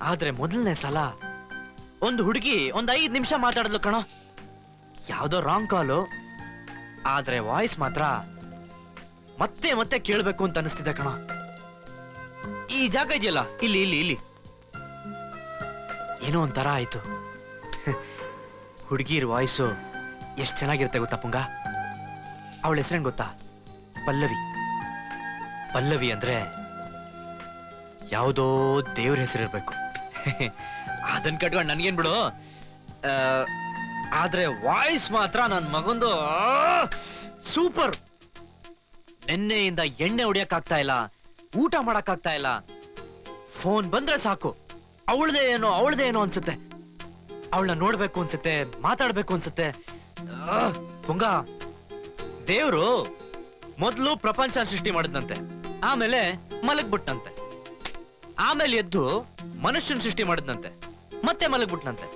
ಆದ್ರೆ ಮೊದಲನೇ ಸಲ ಒಂದು ಹುಡುಗಿ ಒಂದ್ 5 ನಿಮಿಷ ಮಾತಾಡಿದ್ಲು ಕಣೋ. ಯಾವ್ದೋ ರಾಂಗ್ ಕಾಲು, ಆದ್ರೆ ವಾಯ್ಸ್ ಮಾತ್ರ ಮತ್ತೆ ಮತ್ತೆ ಕೇಳ್ಬೇಕು ಅಂತ ಅನಿಸ್ತಿದೆ ಕಣೋ. ಈ ಜಾಗ ಇದೆಯಲ್ಲ, ಇಲ್ಲಿ ಇಲ್ಲಿ ಇಲ್ಲಿ ಏನೋ ಒಂಥರ ಆಯ್ತು. ಹುಡುಗಿರ್ ವಾಯ್ಸು ಎಷ್ಟ್ ಚೆನ್ನಾಗಿರುತ್ತೆ ಗೊತ್ತಾ ಪುಂಗ? ಅವಳ ಹೆಸರೇನ್ ಗೊತ್ತಾ? ಪಲ್ಲವಿ. ಪಲ್ಲವಿ ಅಂದ್ರೆ ಯಾವುದೋ ದೇವ್ರ ಹೆಸರಿರ್ಬೇಕು. ಅದನ್ ಕಟ್ಕೊಂಡು ನನ್ಗೇನ್ ಬಿಡು. ಆದ್ರೆ ವಾಯ್ಸ್ ಮಾತ್ರ ನನ್ ಮಗಂದು ಸೂಪರ್. ನೆನ್ನೆಯಿಂದ ಎಣ್ಣೆ ಹೊಡಿಯಕ್ಕಾಗ್ತಾ ಇಲ್ಲ, ಊಟ ಮಾಡಕ್ಕಾಗ್ತಾ ಇಲ್ಲ. ಫೋನ್ ಬಂದ್ರೆ ಸಾಕು ಅವಳದೇ ಏನೋ ಅನ್ಸುತ್ತೆ. ಅವಳನ್ನ ನೋಡ್ಬೇಕು ಅನ್ಸುತ್ತೆ, ಮಾತಾಡ್ಬೇಕು ಅನ್ಸುತ್ತೆ. ಪುಂಗ, ದೇವ್ರು ಮೊದಲು ಪ್ರಪಂಚ ಸೃಷ್ಟಿ ಮಾಡಿದ್ನಂತೆ, ಆಮೇಲೆ ಮಲಗ್ಬಿಟ್ನಂತೆ, ಆಮೇಲೆ ಎದ್ದು ಮನುಷ್ಯನ್ ಸೃಷ್ಟಿ ಮಾಡಿದ್ನಂತೆ, ಮತ್ತೆ ಮಲಗ್ಬಿಟ್ನಂತೆ.